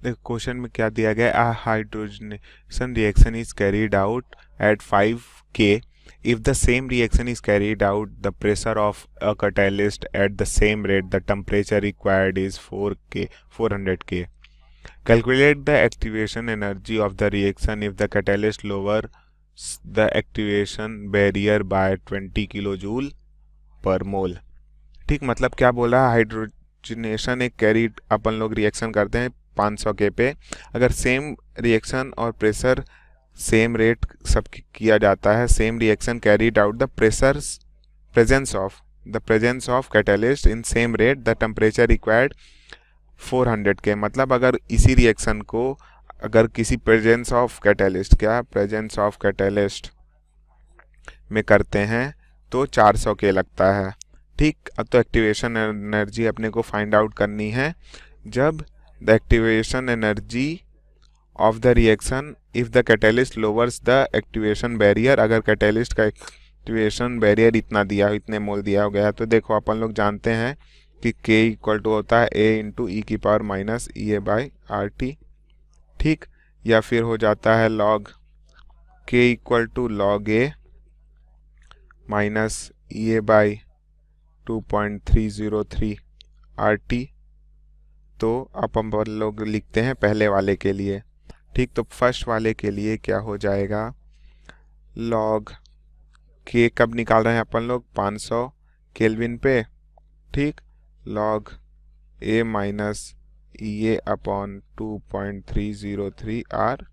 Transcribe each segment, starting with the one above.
देखो क्वेश्चन में क्या दिया गया, a hydrogenation reaction is carried out at 5K if the same reaction is carried out the pressure of a catalyst at the same rate the temperature required is 400K. Calculate the activation energy of the reaction if the catalyst lowers the activation barrier by 20 kilojoule per mole. ठीक, मतलब क्या बोल रहा है, hydrogenation एक carried अपन लोग reaction करते हैं 500 के पे, अगर सेम रिएक्शन और प्रेशर सेम रेट सब किया जाता है, same reaction carried out the presence of catalyst in same rate the temperature required 400 के, मतलब अगर इसी रिएक्शन को अगर किसी प्रेजेंस ऑफ कैटलिस्ट में करते हैं तो 400 के लगता है। ठीक, अब तो एक्टिवेशन एनर्जी अपने को फाइंड आउट करनी है। जब the activation energy of the reaction if the catalyst lowers the activation barrier, अगर कैटलिस्ट का एक्टिवेशन बैरियर इतना दिया, इतने मोल दिया हो गया, तो देखो अपन लोग जानते हैं कि K इक्वल टू होता है A इंटू ई की power minus E A by R T. ठीक, या फिर हो जाता है log K equal to log A minus E A by 2.303 R T. तो अपन लोग लिखते हैं पहले वाले के लिए। ठीक, तो फर्स्ट वाले के लिए क्या हो जाएगा, लॉग के कब निकाल रहे हैं अपन लोग 500 केल्विन पे। ठीक, log A minus E A upon 2.303 R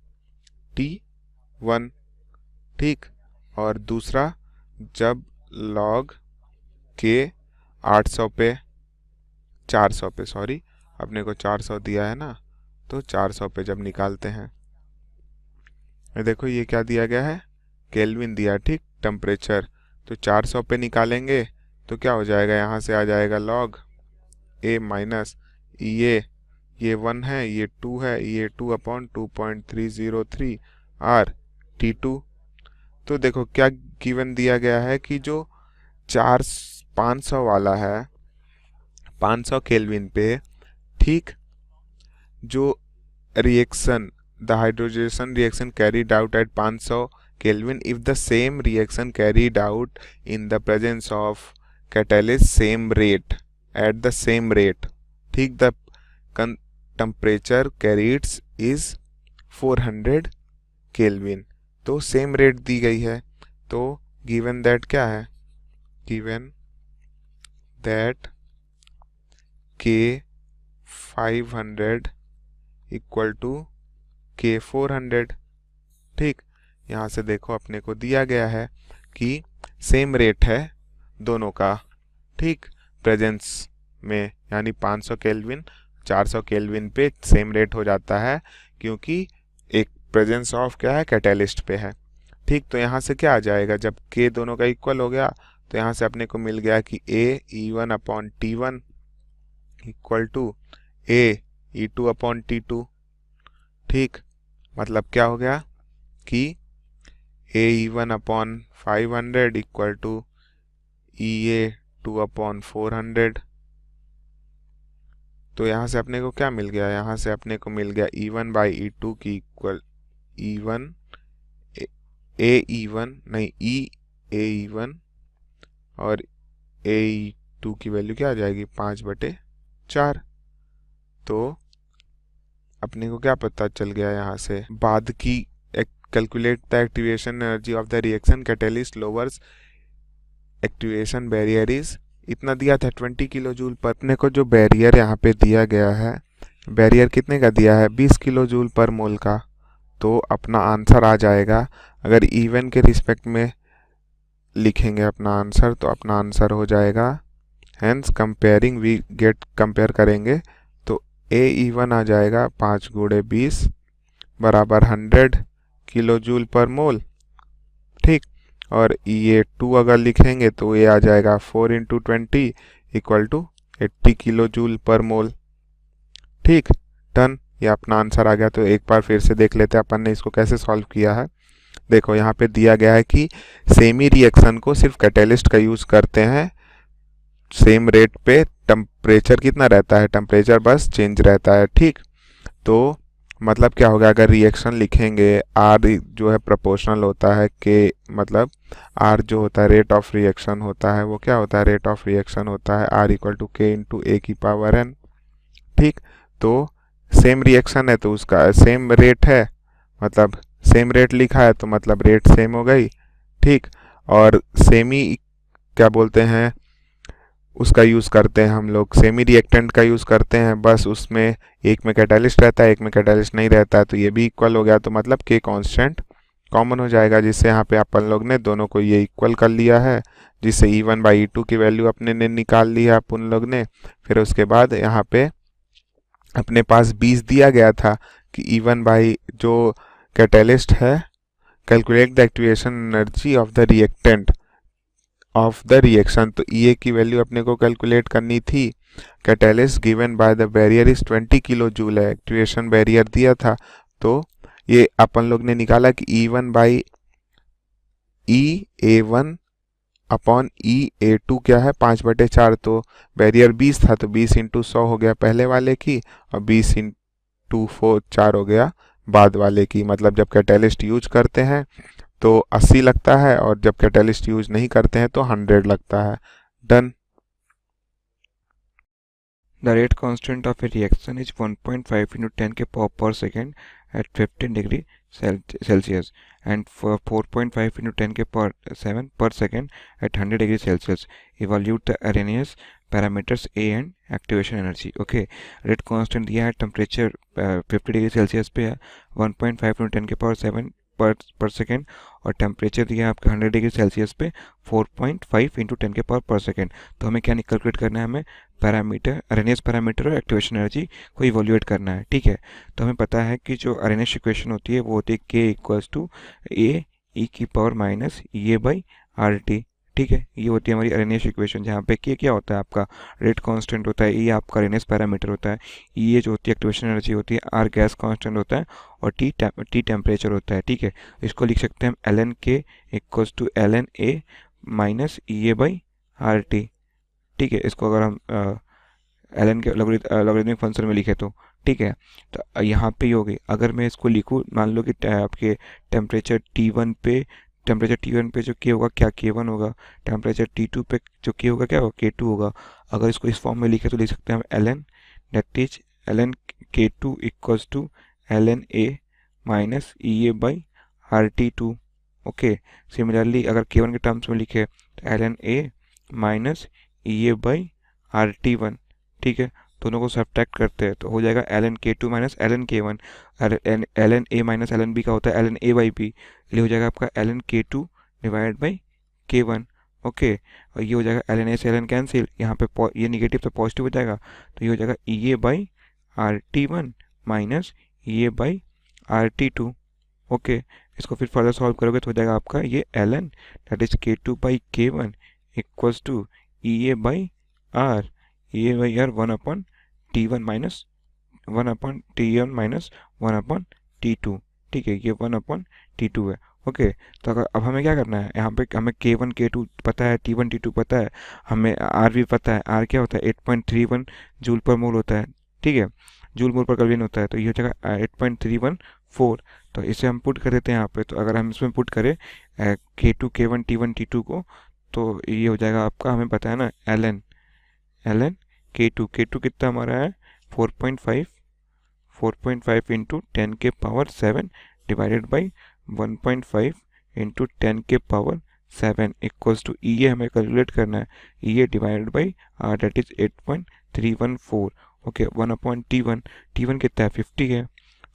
T 1। ठीक, और दूसरा जब लॉग के 800 पे 400 पे, सॉरी अपने को 400 दिया है ना, तो 400 पे जब निकालते हैं, देखो ये क्या दिया गया है, केल्विन दिया। ठीक, टेम्परेचर, तो 400 पे निकालेंगे तो क्या हो जाएगा, यहाँ से आ जाएगा लॉग ए माइनस ये 1 है, ये 2 है, ये 2 अपॉन 2.303 आर टी 2। तो देखो क्या गिवन दिया गया है कि जो 500 वाला है 500 केल्विन पे, ठीक, जो reaction the hydrogenation reaction carried out at 500 kelvin if the same reaction carried out in the presence of catalyst same rate at the same rate. ठीक, the temperature carried is 400 kelvin, तो same rate दी गई है। तो given that क्या है, given that K 500 equal to K 400। ठीक, यहाँ से देखो अपने को दिया गया है कि सेम रेट है दोनों का। ठीक, प्रेजेंस में यानी 500 केल्विन 400 केल्विन पे सेम रेट हो जाता है, क्योंकि एक प्रेजेंस ऑफ क्या है, कैटलिस्ट पे है। ठीक, तो यहाँ से क्या आ जाएगा, जब K दोनों का इक्वल हो गया तो यहाँ से अपने को मिल गया कि A E1 upon T1 equal to A E2 upon T2। ठीक, मतलब क्या हो गया कि A E1 upon 500 equal to EA2 upon 400। तो यहाँ से अपने को क्या मिल गया, यहाँ से अपने को मिल गया E1 बाई E2 की इक्वल E1 A E1 नहीं E A E1 और A E2 की वैल्यू क्या आ जाएगी 5/4। तो अपने को क्या पता चल गया यहाँ से, बाद की calculate the activation energy of the reaction catalyst lowers activation barrier is, इतना दिया था 20 किलो जूल पर। अपने को जो बैरियर यहाँ पे दिया गया है, बैरियर कितने का दिया है 20 किलो जूल पर मोल का। तो अपना आंसर आ जाएगा, अगर इवन के रिस्पेक्ट में लिखेंगे अपना आंसर तो अपना आंसर हो जाएगा, hence comparing we get, compare करेंगे तो A E1 आ जाएगा 5 गुणे 20 बराबर 100 किलो जूल पर मोल। ठीक, और EA2 अगर लिखेंगे तो ये आ जाएगा 4 into 20 equal to 80 kilo joule per mole. ठीक, डन, ये अपना आंसर आ गया। तो एक बार फिर से देख लेते हैं अपन ने इसको कैसे सॉल्व किया है। देखो यहाँ पे दिया गया है कि सेमी रिएक्शन को सिर्फ कैटलिस्ट का यूज करते हैं, सेम रेट पे टेम्परेचर कितना रहता है, टेम्परेचर बस चेंज रहता है। ठीक, तो मतलब क्या होगा, अगर रिएक्शन लिखेंगे आर जो है प्रोपोर्शनल होता है के, मतलब आर जो होता है रेट ऑफ रिएक्शन होता है, वो क्या होता है, रेट ऑफ रिएक्शन होता है आर इक्वल टू के इंटू ए की पावर एन। ठीक, तो सेम रिएक्शन है तो उसका सेम रेट है, मतलब सेम रेट लिखा है तो मतलब रेट सेम हो गई। ठीक, और सेमी क्या बोलते हैं उसका यूज़ करते हैं हम लोग, सेमी रिएक्टेंट का यूज़ करते हैं, बस उसमें एक में कैटालिस्ट रहता है एक में कैटालिस्ट नहीं रहता है, तो ये भी इक्वल हो गया, तो मतलब के कांस्टेंट कॉमन हो जाएगा, जिससे यहाँ पे अपन लोग ने दोनों को ये इक्वल कर लिया है, जिससे E1/E2 की वैल्यू अपने ने निकाल ली है अपन लोग ने। फिर उसके बाद यहाँ पे अपने पास 20 दिया गया था कि E1 बाई जो कैटेलिस्ट है, calculate the activation energy of the reactant of the reaction, तो E की वैल्यू अपने को कैलकुलेट करनी थी। Catalyst given by the barrier is 20 kilo joule है, एक्टिवेशन बैरियर दिया था, तो ये अपन लोग ने निकाला कि E1 by E A1 upon E A2 क्या है 5/4, तो बैरियर 20 था तो 20 इंटू 100 हो गया पहले वाले की, और 20 इंटू 4 हो गया बाद वाले की। मतलब जब कैटेलिस्ट यूज करते हैं तो 80 लगता है, और जब कैटेलिस्ट यूज नहीं करते हैं तो 100 लगता है। Done. The rate constant of a reaction is 1.5 into 10 के power per second at 15 degree Celsius and for 4.5 into 10 के power 7 per second at 100 degree Celsius. Evaluate the Arrhenius parameters A and activation energy. Okay, rate constant दिया है, temperature 50 degree Celsius पे है, 1.5 into 10 के power 7 पर second, और temperature दिया है आपका 100 डिग्री सेल्सियस पे 4.5 इंटू 10 के पावर पर सेकेंड। तो हमें क्या कैलकुलेट करना है, हमें पैरामीटर अरेनियस पैरामीटर और एक्टिवेशन एनर्जी को इवोल्यूएट करना है। ठीक है, तो हमें पता है कि जो अरेनियस इक्वेशन होती है वो होती है के इक्वल्स टू ए ई की power minus A by R T. ठीक है, ये होती है हमारी अरेनियस इक्वेशन, जहाँ पे के क्या होता है आपका रेट कांस्टेंट होता है, ई आपका अरेनियस पैरामीटर होता है, ये जो होती है एक्टिवेशन एनर्जी होती है, आर गैस कांस्टेंट होता है, और टी टेम्परेचर होता है। ठीक है, इसको लिख सकते हैं हम L N K equals to L N A minus E A by R T. ठीक है, इसको अगर हम L N K logarithmic function में लिखे तो ठीक है, तो यहाँ पे ही हो गई। अगर मैं इसको लिखूँ, मान लो कि आपके टेम्परेचर T1 पे जो के होगा क्या K1 होगा, टेम्परेचर T2 पे जो के होगा क्या होगा K2 होगा। अगर इसको इस फॉर्म में लिखे तो लिख सकते हैं हम L N that is L N K2 equals to L N A minus E A by R T two. Okay, similarly अगर K1 के टर्म्स में लिखे तो L N A minus E A by R T one. ठीक है, दोनों को subtract करते हैं तो हो जाएगा L N K two minus L N K one, L N A minus L N B का होता है L N A by B, ये हो जाएगा आपका L N K two divide by K one. Okay, और ये हो जाएगा एल एन ए से एल एन कैंसिल, यहाँ पे ये निगेटिव तो पॉजिटिव हो जाएगा, तो ये हो जाएगा E A by R T one minus E A by R T two. Okay, इसको फिर फर्दर सॉल्व करोगे तो हो जाएगा आपका ये L N that is K two by K one equals to E A by R, ये by R 1/T1 minus 1/T1 minus 1/T2। ठीक है, ये 1/T2 है। ओके, तो अगर अब हमें क्या करना है, यहाँ पे हमें K1 K2 पता है, T1 T2 पता है, हमें R भी पता है। R क्या होता है 8.31 जूल पर मोल होता है। ठीक है, जूल मोल पर केल्विन होता है, तो ये हो जाएगा 8.314। तो इसे हम पुट कर देते हैं यहाँ पे, तो अगर हम इसमें पुट करें K2 K1 T1 T2 को, तो ये हो जाएगा आपका, हमें पता है ना एल एन K2 कितना हमारा है 4.5 इंटू 10 के पावर 7 डिवाइडेड बाई 1.5 इंटू 10 के power 7 equals to E A हमें कैलकुलेट करना है, E A divided by R that is 8.314। Okay, 1/T1, T1 कितना है 50 है,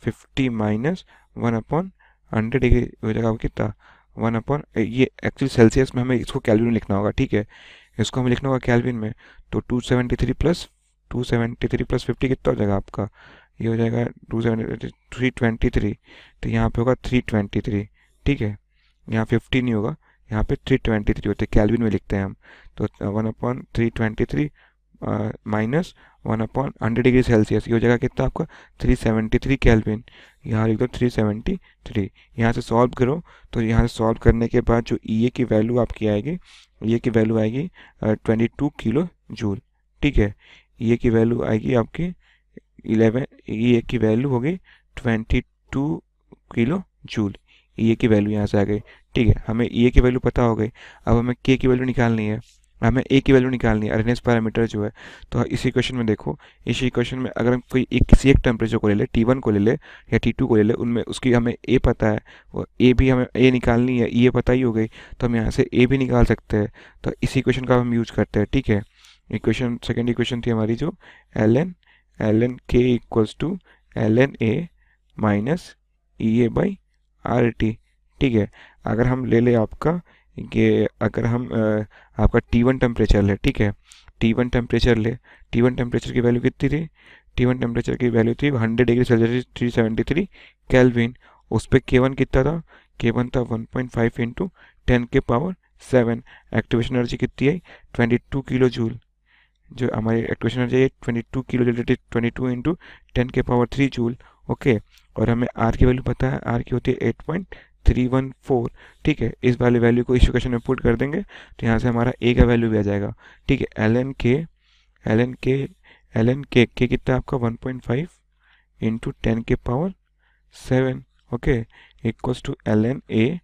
50 माइनस 1/100 डिग्री हो जाएगा कितना 1 ये एक्चुअली सेल्सियस में हमें इसको कैल्विन में लिखना होगा। ठीक है, इसको हमें लिखना होगा कैल्विन में, तो 273 प्लस 50 कितना हो जाएगा आपका, ये हो जाएगा 323, तो यहाँ पे होगा 323। ठीक है, यहाँ 50 नहीं होगा, यहाँ पे 323 होते हैं, कैल्विन में लिखते हैं हम, तो 1/323 माइनस 1/100 डिग्री सेल्सियस, ये हो जाएगा कितना आपका 373 कैल्विन। यहाँ लिख दो 373। यहाँ से सॉल्व करो, तो यहाँ से सॉल्व करने के बाद जो ई ए की वैल्यू आपकी आएगी, ये की वैल्यू आएगी 22 किलो जूल। ठीक है, ये की वैल्यू आएगी आपकी 11 ई ए की वैल्यू होगी 22 किलो जूल। ई ए की वैल्यू यहाँ से आ गई। ठीक है, हमें ई ए की वैल्यू पता हो गई। अब हमें के की वैल्यू निकालनी है, हमें ए की वैल्यू निकालनी है, अरेनेस पैरामीटर जो है। तो इस इक्वेशन में देखो, इस इक्वेशन में अगर हम कोई किसी एक टेम्परेचर को ले ले, T1 को ले ले या T2 को ले ले, उनमें उसकी हमें ए पता है, वो ए भी हमें ए निकालनी है, ई ए पता ही हो गई, तो हम यहाँ से ए भी निकाल सकते हैं। तो इस इक्वेशन का हम यूज करते हैं। ठीक है, इक्वेशन सेकेंड इक्वेशन थी हमारी जो L N K equals to L N A minus E A by R T. ठीक है, अगर हम ले ले आपका ये, अगर हम आपका T1 टेम्परेचर ले, ठीक है, T1 टेम्परेचर ले, T1 टेम्परेचर की वैल्यू कितनी थी? T1 टेम्परेचर की वैल्यू थी 100 डिग्री सेल्सियस 373 केल्विन। उस पर K1 कितना था? K1 था 1.5 इंटू 10 के पावर 7। एक्टिवेशन एनर्जी कितनी है? 22 किलो जूल। जो हमारी एक्टिवेशन एनर्जी है 22 किलो जूल, 22 इंटू 10 के पावर 3 जूल। ओके, और हमें आर की वैल्यू पता है, आर की होती है 8.314। ठीक है, इस वाली वैल्यू को इस इक्वेशन में पुट कर देंगे तो यहाँ से हमारा ए का वैल्यू भी आ जाएगा। ठीक है, एल एन के कितना है आपका 1.5 इंटू 10 के power 7। Okay, equals to L N A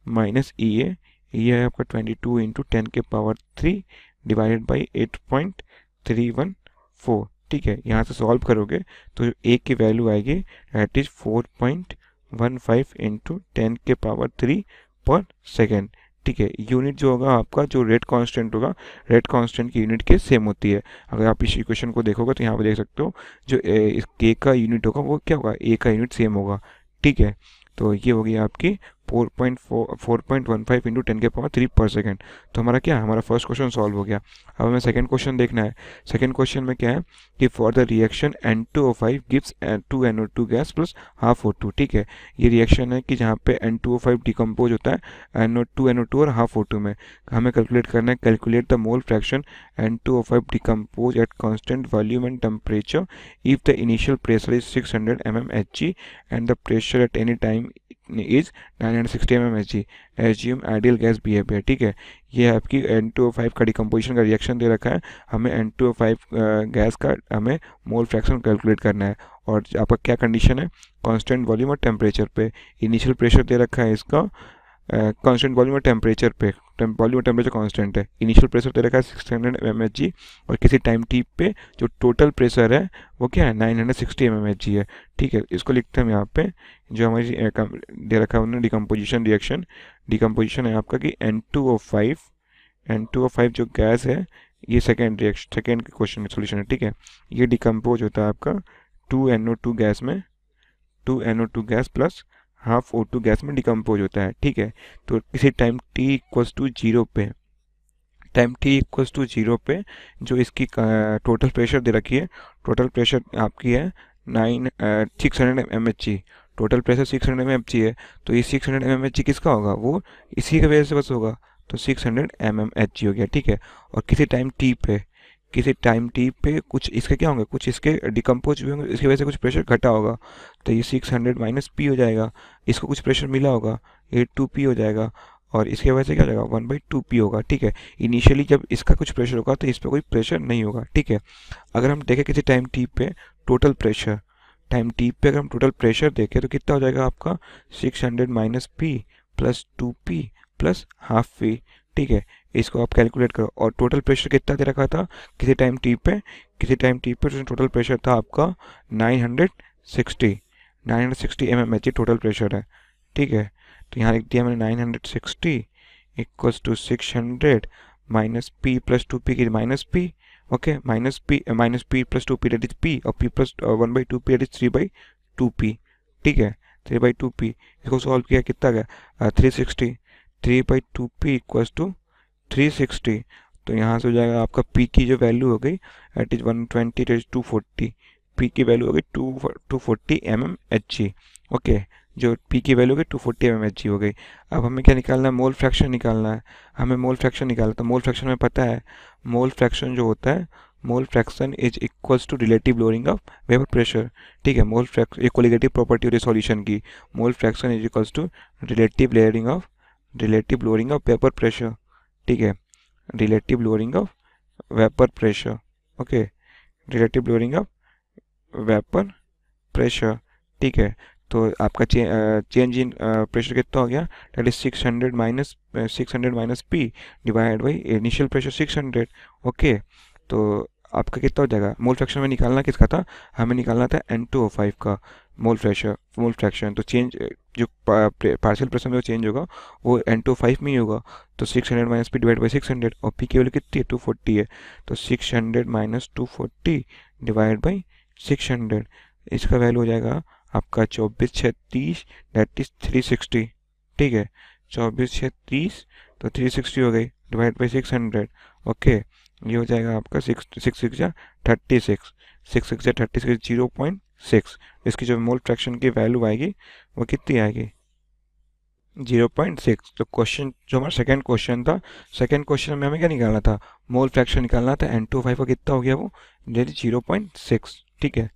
minus E A, ये है आपका 22 इंटू 10 के पावर 3 डिवाइडेड बाई 8.314। ठीक है, यहाँ से सॉल्व करोगे तो जो ए की वैल्यू आएगी दैट इज 4.15 इंटू 10 के पावर 3 पर सेकेंड। ठीक है, यूनिट जो होगा आपका, जो रेट कांस्टेंट होगा, रेट कांस्टेंट की यूनिट के सेम होती है। अगर आप इस इक्वेशन को देखोगे तो यहाँ पे देख सकते हो जो इस के का यूनिट होगा वो क्या होगा, ए का यूनिट सेम होगा। ठीक है, तो ये होगी आपकी 4.15 इंटू 10 के पावर 3 पर सेकेंड। तो हमारा क्या, हमारा फर्स्ट क्वेश्चन सॉल्व हो गया। अब हमें सेकंड क्वेश्चन देखना है। सेकंड क्वेश्चन में क्या है कि for the reaction N2O5 gives 2NO2 gas plus half O2। ठीक है, ये रिएक्शन है कि जहाँ पे N2O5 डिकम्पोज होता है NO2 और हाफ O2 में। हमें कैलकुलेट करना है, calculate the mole fraction N2O5 decompose at constant volume and temperature if the initial pressure is 600 mm Hg and the pressure at any time is 960 mm Hg। Assume ideal gas behaviour. ठीक है, ये आपकी N2O5 का decomposition का reaction दे रखा है, हमें N2O5 gas का हमें मोल फ्रैक्शन कैलकुलेट करना है। और आपका क्या कंडीशन है, कांस्टेंट वॉल्यूम और टेम्परेचर पे। इनिशियल प्रेशर दे रखा है इसका कांस्टेंट वॉल्यूम और टेम्परेचर पे, वॉल्यूम और टेम्परेचर कांस्टेंट है। इनिशियल प्रेशर दे रखा है 600 mm Hg और किसी टाइम टी पे जो टोटल प्रेशर है वो क्या है 960 mm Hg है। ठीक है, इसको लिखते हैं हम यहाँ पे, जो हमारी दे रखा है उन्होंने डिकम्पोजिशन रिएक्शन। डिकम्पोजिशन है आपका कि N2O5 जो गैस है, ये सेकेंड रिएक्शन, सेकेंड क्वेश्चन का सोल्यूशन है। ठीक है, ये डिकम्पोज होता है आपका 2NO2 गैस में, 2NO2 gas plus half O2 gas में डिकम्पोज होता है। ठीक है, तो किसी टाइम t इक्वल्स टू 0 पे, टाइम t इक्वल्स टू 0 पे जो इसकी टोटल प्रेशर दे रखी है, टोटल प्रेशर आपकी है 600 mmHg। टोटल प्रेशर 600 mmHg है, तो ये 600 mmHg किसका होगा, वो इसी की वजह से बस होगा, तो 600 mmHg हो गया। ठीक है, और किसी टाइम t पे, किसी टाइम टी पे कुछ इसके क्या होंगे, कुछ इसके डिकम्पोज हुए होंगे, इसकी वजह से कुछ प्रेशर घटा होगा, तो ये 600 माइनस पी हो जाएगा। इसको कुछ प्रेशर मिला होगा, ये 2p हो जाएगा, और इसकी वजह से क्या हो जाएगा 1/2p होगा। ठीक है, इनिशियली जब इसका कुछ प्रेशर होगा तो इस पर कोई प्रेशर नहीं होगा। ठीक है, अगर हम देखें किसी टाइम टी पे टोटल प्रेशर, टाइम टी पे अगर हम टोटल प्रेशर देखें तो कितना हो जाएगा आपका 600 minus P plus 2p plus half P. ठीक है, इसको आप कैलकुलेट करो। और टोटल प्रेशर कितना दे रखा था किसी टाइम टी पे, किसी टाइम टी पे टोटल प्रेशर था आपका 960 mmHg टोटल प्रेशर है। ठीक है, तो यहाँ लिख दिया मैंने 960 equals to 600 minus P plus 2p की minus P. Okay, minus P plus 2p that is p, और p plus 1/2p that is 3/2p। ठीक है, 3/2p। इसको सॉल्व किया कितना गया 360, 3/2p इक्वल्स टू 360। तो यहाँ से हो जाएगा आपका p की जो वैल्यू हो गई that is 120, that is 240। p की वैल्यू हो गई 240 mmHg। ओके, जो p की वैल्यू हो गई 240 mmHg हो गई। अब हमें क्या निकालना है, मोल फ्रैक्शन निकालना है। हमें मोल फ्रैक्शन निकालना, तो मोल फ्रैक्शन में पता है, मोल फ्रैक्शन जो होता है, mole fraction is equals to relative lowering of vapour pressure. ठीक है, मोल फ्रैक्शन एक कोलिगेटिव प्रॉपर्टी होती है सॉल्यूशन की, mole fraction is equals to relative lowering of vapour pressure. ठीक है, relative lowering of vapour pressure. Okay, relative lowering of vapour pressure, ठीक है। तो आपका चेंज इन प्रेशर कितना हो गया, that is 600 minus P divide by initial pressure 600। Okay, तो आपका कितना हो जाएगा, मोल फ्रैक्शन में निकालना किसका था, हमें निकालना था N2O5 का मोल फ्रैक्शन। तो चेंज जो पार्शियल प्रेशर में जो चेंज होगा वो N2O5 में ही होगा। तो 600 माइनस पी डिवाइड बाई 600, और पी की वैल्यू कितनी है, 240 है। तो 600 माइनस 240 डिवाइड बाई 600, इसका वैल्यू हो जाएगा आपका 24×6=30, दैट इज 360, ठीक है। 24×6=30, तो 360 हो गई, डिवाइड बाई 600। ओके, ये हो जाएगा आपका 6×6=36, 6×6=36, 0.6। इसकी जो मोल फ्रैक्शन की वैल्यू आएगी वो कितनी आएगी, 0.6। तो क्वेश्चन जो हमारा सेकंड क्वेश्चन था, सेकंड क्वेश्चन में हमें क्या निकालना था, मोल फ्रैक्शन निकालना था। N2O5 का कितना हो गया वो, 0.6, ठीक है।